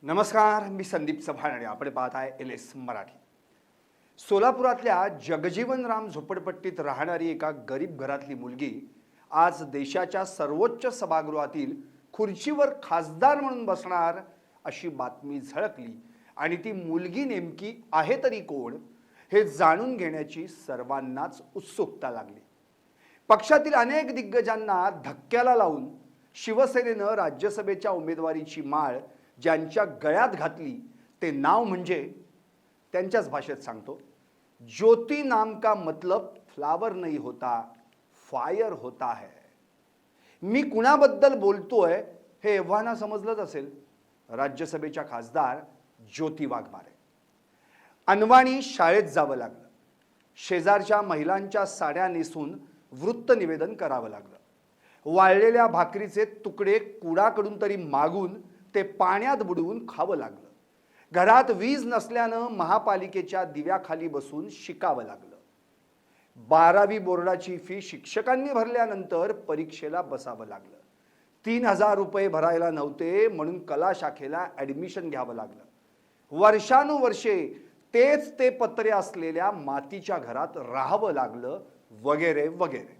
नमस्कार, मी संदीप चव्हाण आणि आपण पाहत आहे LS मराठी। सोलापुरातल्या जगजीवनराम झोपडपट्टीत राहणारी एका गरीब घरातली मुलगी आज देशाच्या सर्वोच्च सभागृहातील खुर्चीवर खासदार म्हणून बसणार अशी बातमी झळकली आणि ती मुलगी नेमकी आहे तरी कोण हे जाणून घेण्याची सर्वांनाच उत्सुकता लागली। पक्षातील अनेक दिग्गजांना धक्क्याला लावून शिवसेनेनं राज्यसभेच्या उमेदवारीची माळ ज्यांच्या गळ्यात घातली ते नाव म्हणजे त्यांच्याच भाषेत सांगतो, ज्योति नाम का मतलब फ्लावर नहीं होता, फायर होता है। मी कुणाबद्दल बोलतोय हे एव्हाना समजलंच असेल, राज्यसभेच्या खासदार ज्योती वाघमारे। अनवाणी शाळेत जावं लागलं, शेजारच्या महिलांच्या साड्या नेसून वृत्त निवेदन करावं लागलं, वाळलेल्या भाकरीचे तुकडे कुणाकडून तरी मागून ते पाण्यात बुडवून खावं लागलं, घरात वीज नसल्यानं महापालिकेच्या दिव्याखाली बसून शिकावं लागलं, 12वी बोर्डाची फी शिक्षकांनी भरल्यानंतर परीक्षेला बसावं लागलं, 3000 रुपये भरायला नव्हते म्हणून कला शाखेला ॲडमिशन घ्यावं लागलं, वर्षानुवर्षे तेच ते पत्रे असलेल्या मातीच्या घरात राहावं लागलं, वगैरे वगैरे।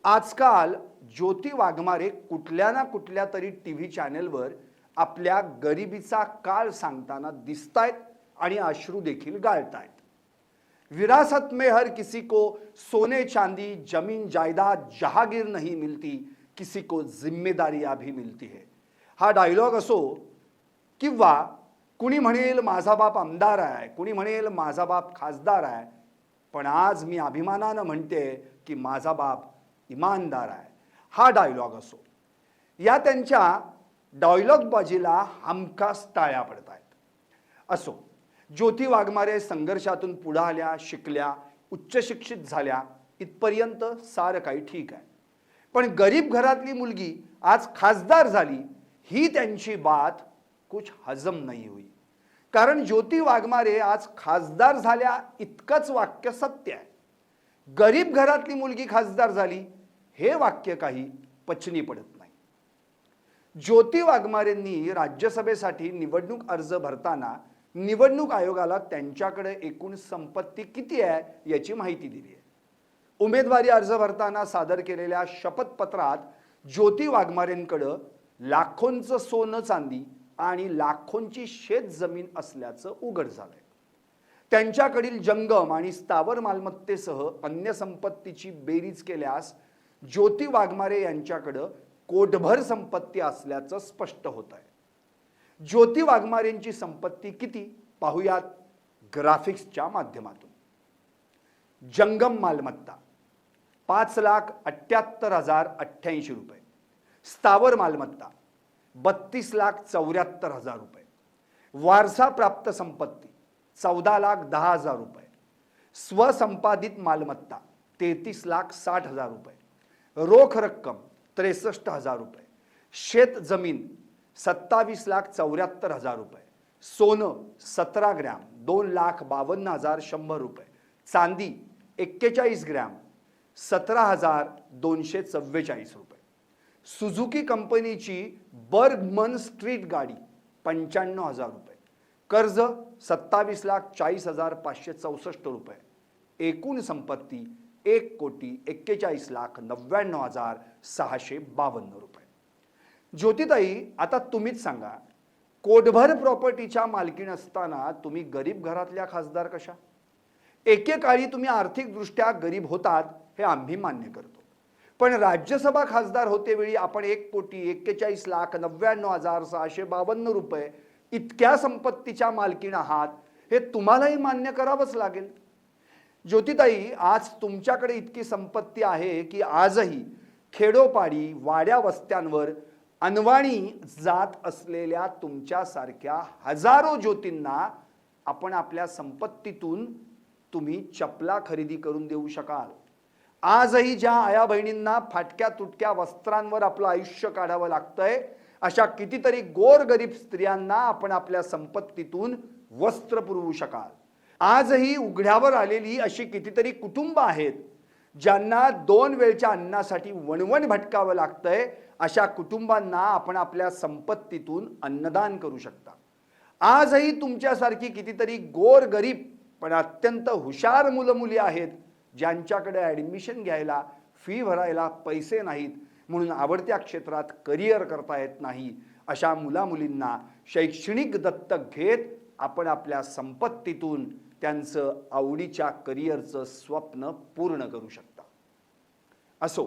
आजकाल ज्योती वाघमारे कुठल्या ना कुठल्या तरी टीव्ही चॅनेलवर आपल्या गरिबीचा काळ सांगताना दिसतायत आणि अश्रू देखील गाळतायत। विरासत में हर किसी को सोने चांदी जमीन जायदाद जहागीर नहीं मिलती, किसी को जिम्मेदारियां भी मिलती है। हा डायलॉग असो किंवा कुणी म्हणेल माझा बाप आमदार आहे, कुणी म्हणेल माझा बाप खासदार आहे, पण आज मी अभिमानानं म्हणते की माझा बाप इमानदार आहे, हा डायलॉग असो, या त्यांच्या डायलॉग बाजीला हमखास टाळ्या पडतायत। असो, ज्योती वाघमारे संघर्षातून पुढे आल्या, शिकल्या, उच्च शिक्षित झाल्या, इथपर्यंत सारं काही ठीक आहे, पण गरीब घरातली मुलगी आज खासदार झाली ही त्यांची बात कुछ हजम नहीं हुई। कारण ज्योती वाघमारे आज खासदार झाल्या इतकंच वाक्य सत्य आहे, गरीब घरातली मुलगी खासदार झाली हे वाक्य काही पचनी पडत नाही। ज्योती वाघमारेंनी राज्यसभेसाठी निवडणूक अर्ज भरताना निवडणूक आयोगाला त्यांच्याकडे एकूण संपत्ती किती आहे याची माहिती दिली आहे। उमेदवारी अर्ज भरताना सादर केलेल्या शपथपत्रात ज्योती वाघमारेंकडे लाखोंचं सोनं चांदी आणि लाखोंची शेत जमीन असल्याचं उघड झालंय। त्यांच्याकडील जंगम आणि स्थावर मालमत्तेसह अन्य संपत्तीची बेरीज केल्यास ज्योती वाघमारे यांच्याकडे कोटभर संपत्ती असल्याचं स्पष्ट होत आहे। ज्योती वाघमारेंची संपत्ती किती पाहूयात ग्राफिक्सच्या माध्यमातून। जंगम मालमत्ता 5,78,088 रुपये, स्थावर मालमत्ता 32,74,000 रुपये, वारसा प्राप्त संपत्ती 14,10,000 रुपये, स्वसंपादित मालमत्ता 33,60,000 रुपये, रोख रक्कम 63,000 रुपये, शेत जमीन 27,74,000 रुपये, सोनं 17 ग्रॅम 2,52,100 रुपये, चांदी 41 ग्रॅम 17,244 रुपये, सुझुकी कंपनीची बर्गमन स्ट्रीट गाडी 95,000 रुपये, कर्ज 27,40,564 रुपये, एकूण संपत्ती 1,41,99,652 रुपये। ज्योतिताई, आता तुम्हीच सांगा, कोटभर प्रॉपर्टीच्या मालकीण असताना तुम्ही गरीब घरातल्या खासदार कशा? एकेकाळी तुम्ही आर्थिकदृष्ट्या गरीब होतात हे आम्ही मान्य करतो, पण राज्यसभा खासदार होतेवेळी आपण 1,41,99,652 रुपये इतक्या संपत्तीच्या मालकीण आहात हे तुम्हालाही मान्य करावंच लागेल। ज्योतिताई, आज तुमच्याकडे इतकी संपत्ती आहे की आजही खेडोपाडी वाड्या वस्त्यांवर अनवाणी जात असलेल्या तुमच्यासारख्या हजारो ज्योतींना आपण आपल्या संपत्तीतून तुम्ही चपला खरेदी करून देऊ शकाल। आजही ज्या आया बहिणींना फाटक्या तुटक्या वस्त्रांवर आपलं आयुष्य काढावं लागतंय अशा कितीतरी गोरगरीब स्त्रियांना आपण आपल्या संपत्तीतून वस्त्र पुरवू शकाल। आजही उघड्यावर आलेली अशी कितीतरी कुटुंब आहेत ज्यांना 2 वेळच्या अन्नासाठी वणवण भटकावं लागतंय, अशा कुटुंबांना आपण आपल्या संपत्तीतून अन्नदान करू शकता। आजही तुमच्यासारखी कितीतरी गोरगरीब पण अत्यंत हुशार मुलं मुली आहेत, ज्यांच्याकडे ॲडमिशन घ्यायला, फी भरायला पैसे नाहीत, म्हणून आवडत्या क्षेत्रात करिअर करता येत नाही। अशा मुलामुलींना शैक्षणिक दत्तक घेत आपण आपल्या संपत्तीतून त्यांचं आवडीच्या करिअरचं स्वप्न पूर्ण करू शकता। असो,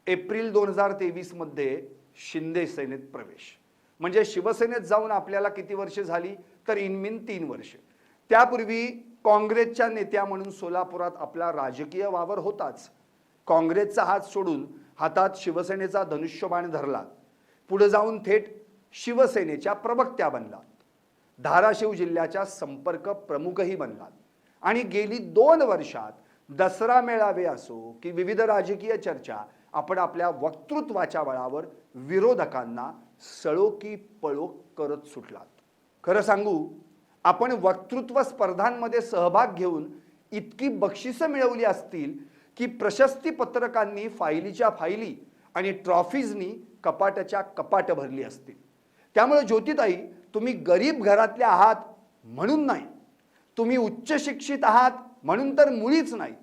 एप्रिल 2023 मध्ये शिंदे सेनेत प्रवेश म्हणजे शिवसेनेत जाऊन आपल्याला किती वर्ष झाली, तर इनमीन 3 वर्ष। त्यापूर्वी काँग्रेसच्या नेत्या म्हणून सोलापुरात आपला राजकीय वावर होताच। काँग्रेसचा हात सोडून हातात शिवसेनेचा धनुष्यबाण धरला, पुढे जाऊन थेट शिवसेनेच्या प्रवक्त्या बनलात, धाराशिव जिल्ह्याच्या संपर्क प्रमुखही बनलात आणि गेली 2 वर्षात दसरा मेळावे असो की विविध राजकीय चर्चा आपण आपल्या वक्तृत्वाच्या बळावर विरोधकांना सळो की पळो करत सुटलात। खरं सांगू, आपण वक्तृत्व स्पर्धांमध्ये सहभाग घेऊन इतकी बक्षिसं मिळवली असतील की प्रशस्ती पत्रकांनी फाईलीच्या फाईली आणि ट्रॉफीजनी कपाटाच्या कपाट भरली असतील। त्यामुळे ज्योतिताई, तुम्ही गरीब घरातले आहात म्हणून नाही, तुम्ही उच्च शिक्षित आहात म्हणून तर मुळीच नाही,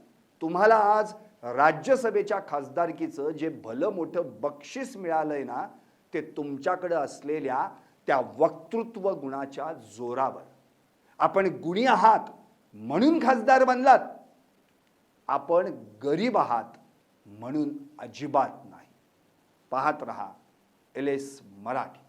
तुम्हाला आज राज्यसभेच्या खासदारकीचं जे भलं मोठं बक्षीस मिळालंय ना, ते तुमच्याकडे असलेल्या त्या वक्तृत्व गुणाच्या जोरावर। आपण गुणी आहात म्हणून खासदार बनलात, आपण गरीब आहात म्हणून अजिबात नाही। पाहत रहा LS मराठी।